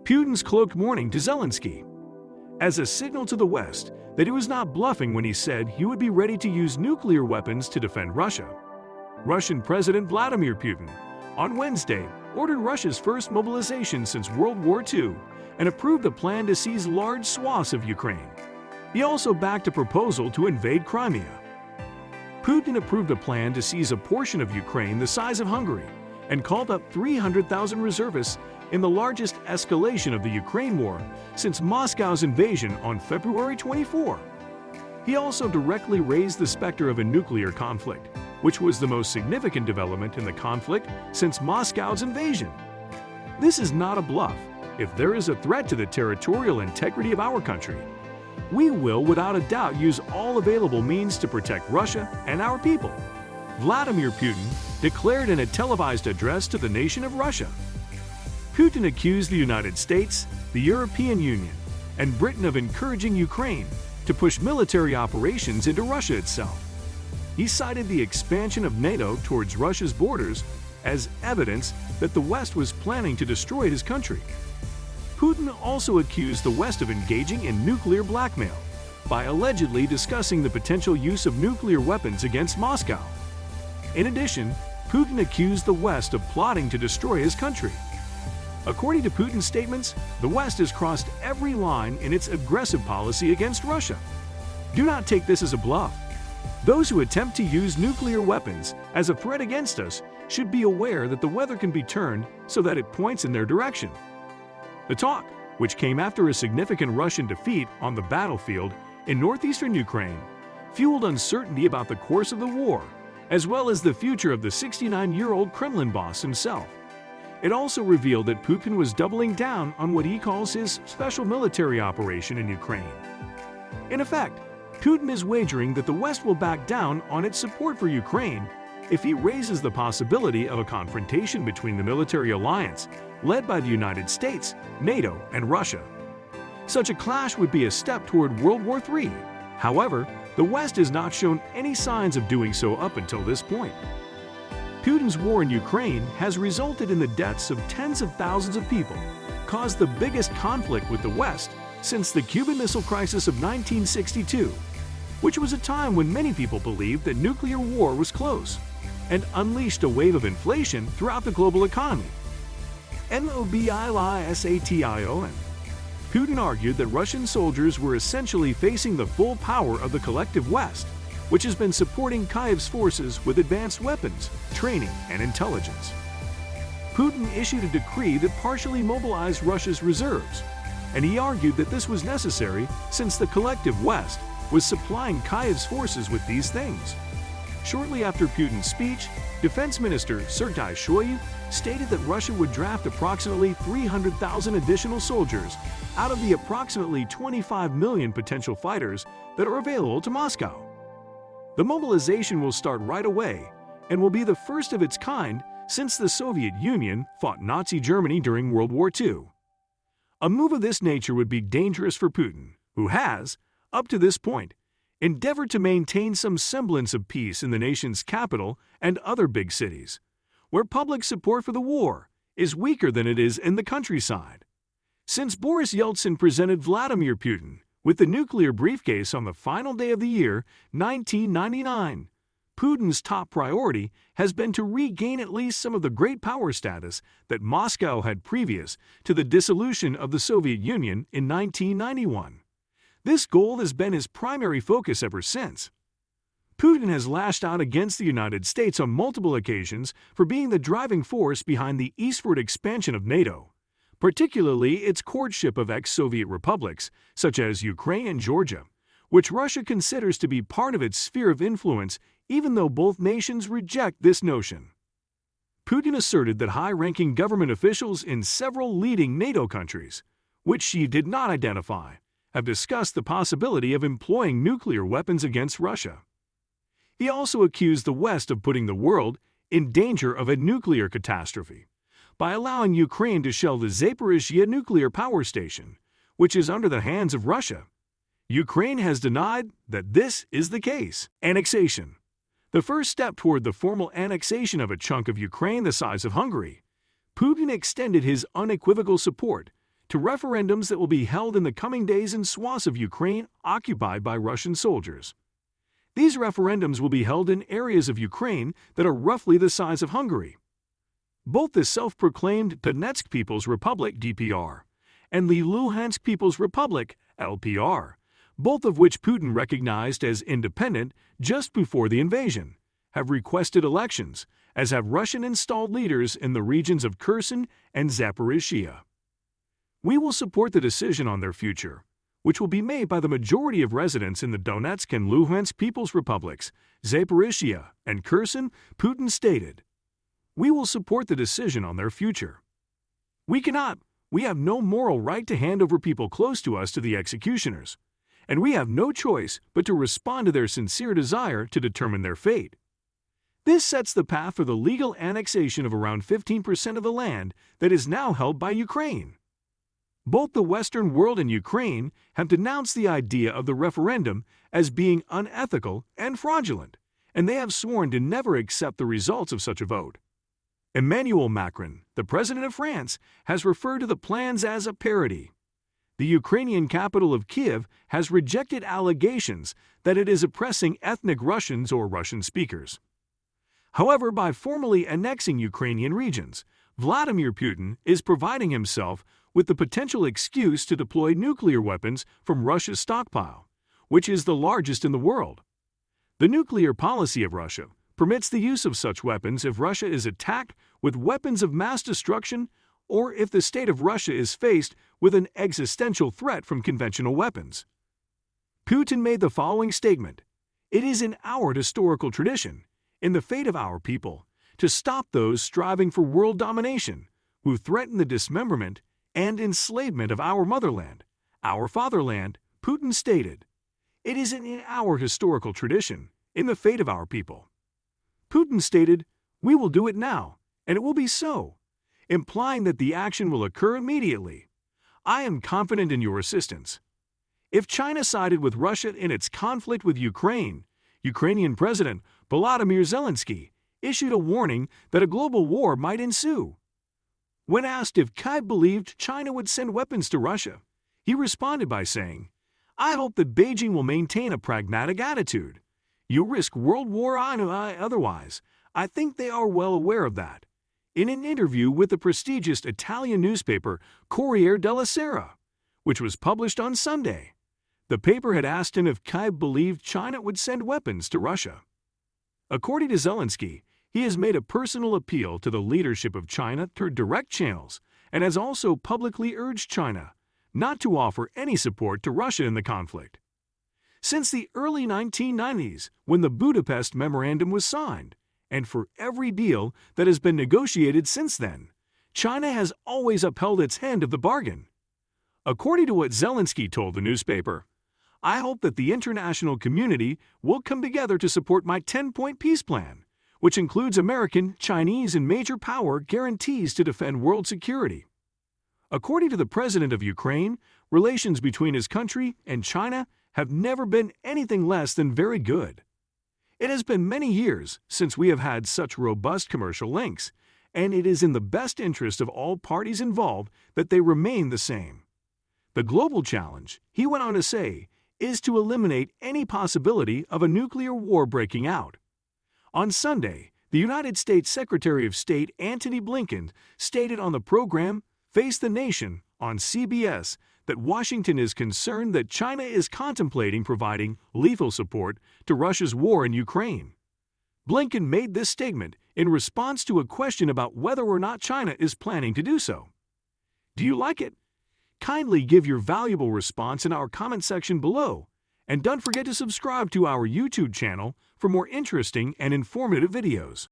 Putin's cloaked warning to Zelensky, as a signal to the West that he was not bluffing when he said he would be ready to use nuclear weapons to defend Russia. Russian President Vladimir Putin, on Wednesday, ordered Russia's first mobilization since World War II and approved a plan to seize large swaths of Ukraine. He also backed a proposal to invade Crimea. Putin approved a plan to seize a portion of Ukraine the size of Hungary and called up 300,000 reservists in the largest escalation of the Ukraine war since Moscow's invasion on February 24. He also directly raised the specter of a nuclear conflict, which was the most significant development in the conflict since Moscow's invasion. This is not a bluff. If there is a threat to the territorial integrity of our country, we will without a doubt use all available means to protect Russia and our people, Vladimir Putin declared in a televised address to the nation of Russia. Putin accused the United States, the European Union, and Britain of encouraging Ukraine to push military operations into Russia itself. He cited the expansion of NATO towards Russia's borders as evidence that the West was planning to destroy his country. Putin also accused the West of engaging in nuclear blackmail by allegedly discussing the potential use of nuclear weapons against Moscow. In addition, Putin accused the West of plotting to destroy his country. According to Putin's statements, the West has crossed every line in its aggressive policy against Russia. Do not take this as a bluff. Those who attempt to use nuclear weapons as a threat against us should be aware that the weather can be turned so that it points in their direction. The talk, which came after a significant Russian defeat on the battlefield in northeastern Ukraine, fueled uncertainty about the course of the war, as well as the future of the 69-year-old Kremlin boss himself. It also revealed that Putin was doubling down on what he calls his special military operation in Ukraine. In effect, Putin is wagering that the West will back down on its support for Ukraine if he raises the possibility of a confrontation between the military alliance led by the United States, NATO, and Russia. Such a clash would be a step toward World War III. However, the West has not shown any signs of doing so up until this point. Putin's war in Ukraine has resulted in the deaths of tens of thousands of people, caused the biggest conflict with the West since the Cuban Missile Crisis of 1962, which was a time when many people believed that nuclear war was close, and unleashed a wave of inflation throughout the global economy. Mobilisation. Putin argued that Russian soldiers were essentially facing the full power of the collective West, which has been supporting Kyiv's forces with advanced weapons, training, and intelligence. Putin issued a decree that partially mobilized Russia's reserves, and he argued that this was necessary since the collective West was supplying Kyiv's forces with these things. Shortly after Putin's speech, Defense Minister Sergei Shoigu stated that Russia would draft approximately 300,000 additional soldiers out of the approximately 25 million potential fighters that are available to Moscow. The mobilization will start right away and will be the first of its kind since the Soviet Union fought Nazi Germany during World War II. A move of this nature would be dangerous for Putin, who has, up to this point, endeavored to maintain some semblance of peace in the nation's capital and other big cities, where public support for the war is weaker than it is in the countryside. Since Boris Yeltsin presented Vladimir Putin with the nuclear briefcase on the final day of the year 1999, Putin's top priority has been to regain at least some of the great power status that Moscow had previous to the dissolution of the Soviet Union in 1991. This goal has been his primary focus ever since. Putin has lashed out against the United States on multiple occasions for being the driving force behind the eastward expansion of NATO, particularly its courtship of ex-Soviet republics such as Ukraine and Georgia, which Russia considers to be part of its sphere of influence even though both nations reject this notion. Putin asserted that high-ranking government officials in several leading NATO countries, which she did not identify, have discussed the possibility of employing nuclear weapons against Russia. He also accused the West of putting the world in danger of a nuclear catastrophe by allowing Ukraine to shell the Zaporizhzhia nuclear power station, which is under the hands of Russia. Ukraine has denied that this is the case. Annexation. The first step toward the formal annexation of a chunk of Ukraine the size of Hungary, Putin extended his unequivocal support to referendums that will be held in the coming days in swaths of Ukraine occupied by Russian soldiers. These referendums will be held in areas of Ukraine that are roughly the size of Hungary. Both the self-proclaimed Donetsk People's Republic (DPR) and the Luhansk People's Republic (LPR), both of which Putin recognized as independent just before the invasion, have requested elections, as have Russian-installed leaders in the regions of Kherson and Zaporizhzhia. We will support the decision on their future, which will be made by the majority of residents in the Donetsk and Luhansk People's Republics, Zaporizhzhia and Kherson, Putin stated. We will support the decision on their future. We have no moral right to hand over people close to us to the executioners, and we have no choice but to respond to their sincere desire to determine their fate. This sets the path for the legal annexation of around 15% of the land that is now held by Ukraine. Both the Western world and Ukraine have denounced the idea of the referendum as being unethical and fraudulent, and they have sworn to never accept the results of such a vote. Emmanuel Macron, the president of France, has referred to the plans as a parody. The Ukrainian capital of Kyiv has rejected allegations that it is oppressing ethnic Russians or Russian speakers. However, by formally annexing Ukrainian regions, Vladimir Putin is providing himself with the potential excuse to deploy nuclear weapons from Russia's stockpile, which is the largest in the world. The nuclear policy of Russia permits the use of such weapons if Russia is attacked with weapons of mass destruction or if the state of Russia is faced with an existential threat from conventional weapons. Putin made the following statement: "It is in our historical tradition, in the fate of our people, to stop those striving for world domination, who threaten the dismemberment and enslavement of our motherland, our fatherland," Putin stated. "It is in our historical tradition, in the fate of our people." Putin stated, "We will do it now, and it will be so," implying that the action will occur immediately. "I am confident in your assistance." If China sided with Russia in its conflict with Ukraine, Ukrainian President Volodymyr Zelensky issued a warning that a global war might ensue. When asked if Kyiv believed China would send weapons to Russia, he responded by saying, "I hope that Beijing will maintain a pragmatic attitude. You risk world war otherwise. I think they are well aware of that." In an interview with the prestigious Italian newspaper Corriere della Sera, which was published on Sunday, the paper had asked him if Kyiv believed China would send weapons to Russia. According to Zelensky, he has made a personal appeal to the leadership of China through direct channels and has also publicly urged China not to offer any support to Russia in the conflict. Since the early 1990s, when the Budapest Memorandum was signed, and for every deal that has been negotiated since then, China has always upheld its end of the bargain. According to what Zelensky told the newspaper, "I hope that the international community will come together to support my 10-point peace plan, which includes American, Chinese, and major power guarantees to defend world security." According to the president of Ukraine, relations between his country and China have never been anything less than very good. It has been many years since we have had such robust commercial links, and it is in the best interest of all parties involved that they remain the same. The global challenge, he went on to say, is to eliminate any possibility of a nuclear war breaking out. On Sunday, the United States Secretary of State Antony Blinken stated on the program Face the Nation on CBS that Washington is concerned that China is contemplating providing lethal support to Russia's war in Ukraine. Blinken made this statement in response to a question about whether or not China is planning to do so. Do you like it? Kindly give your valuable response in our comment section below, and don't forget to subscribe to our YouTube channel for more interesting and informative videos.